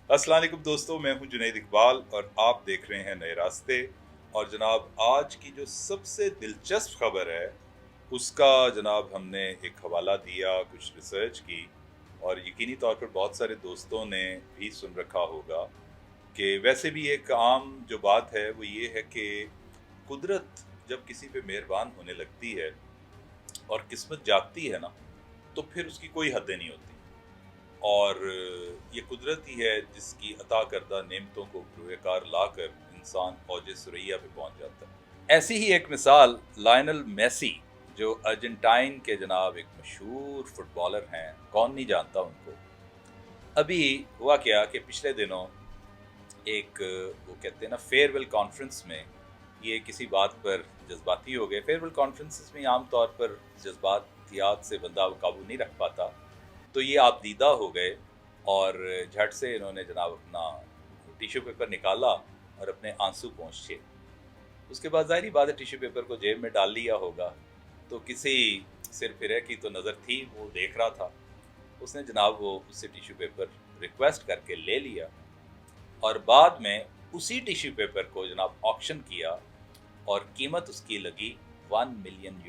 अस्सलाम वालेकुम दोस्तों, मैं हूं जुनैद इकबाल और आप देख रहे हैं नए रास्ते। और जनाब, आज की जो सबसे दिलचस्प खबर है उसका जनाब हमने एक हवाला दिया, कुछ रिसर्च की, और यकीनी तौर पर बहुत सारे दोस्तों ने भी सुन रखा होगा कि वैसे भी एक आम जो बात है वो ये है कि कुदरत जब किसी पे मेहरबान होने लगती है और किस्मत जागती है ना, तो फिर उसकी कोई हदें नहीं होती। और ये कुदरत ही है जिसकी अता करदा नेमतों को कार लाकर इंसान औज सुरैया पे पहुंच जाता है। ऐसी ही एक मिसाल लायनल मेसी, जो अर्जेंटाइन के जनाब एक मशहूर फुटबॉलर हैं, कौन नहीं जानता उनको। अभी हुआ क्या कि पिछले दिनों एक वो कहते हैं ना फेयरवेल कॉन्फ्रेंस में ये किसी बात पर जज्बाती हो गए। फेयरवेल कॉन्फ्रेंसेस में आमतौर पर जज्बातियात से बंदा काबू नहीं रख पाता, तो ये आप दीदा हो गए और झट से इन्होंने जनाब अपना टिश्यू पेपर निकाला और अपने आंसू पोंछे। उसके बाद ज़ाहिर बात है टिश्यू पेपर को जेब में डाल लिया होगा, तो किसी सिर फिरे की तो नज़र थी, वो देख रहा था। उसने जनाब वो उससे टिश्यू पेपर रिक्वेस्ट करके ले लिया और बाद में उसी टिश्यू पेपर को जनाब ऑक्शन किया और कीमत उसकी लगी $1 मिलियन।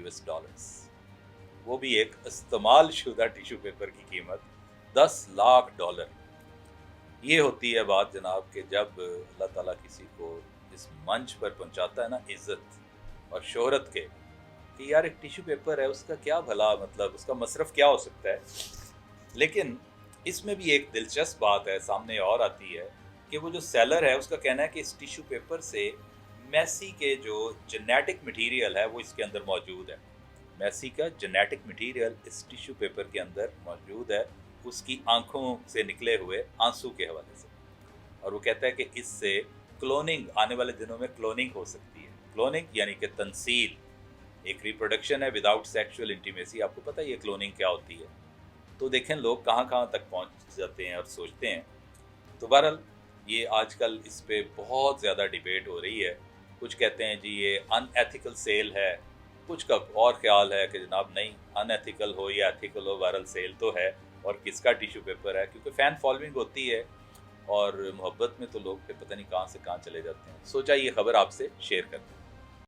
वो भी एक इस्तेमाल शुदा टिश्यू पेपर की कीमत $10 लाख। ये होती है बात जनाब कि जब अल्लाह ताला किसी को इस मंच पर पहुंचाता है ना इज्जत और शोहरत के, कि यार एक टिश्यू पेपर है, उसका क्या भला, मतलब उसका मसरफ क्या हो सकता है। लेकिन इसमें भी एक दिलचस्प बात है सामने और आती है कि वो जो सेलर है उसका कहना है कि इस टिश्यू पेपर से मेसी के जो जेनेटिक मटेरियल है वो इसके अंदर मौजूद है। मेसी का जेनेटिक मटेरियल इस टिश्यू पेपर के अंदर मौजूद है, उसकी आंखों से निकले हुए आंसू के हवाले से। और वो कहता है कि इससे क्लोनिंग, आने वाले दिनों में क्लोनिंग हो सकती है। क्लोनिंग यानी कि तनसील, एक रिप्रोडक्शन है विदाउट सेक्सुअल इंटीमेसी। आपको पता है ये क्लोनिंग क्या होती है। तो देखें लोग कहाँ कहाँ तक पहुँच जाते हैं और सोचते हैं। तो बहरहाल ये आजकल इस पे बहुत ज़्यादा डिबेट हो रही है। कुछ कहते हैं जी ये अनएथिकल सेल है, कुछ का और ख्याल है कि जनाब नहीं, अनएथिकल हो या एथिकल हो, बहरहाल सेल तो है। और किसका टिश्यू पेपर है, क्योंकि फ़ैन फॉलोइंग होती है और मोहब्बत में तो लोग फिर पता नहीं कहाँ से कहाँ चले जाते हैं। सोचा ये खबर आपसे शेयर कर दूं।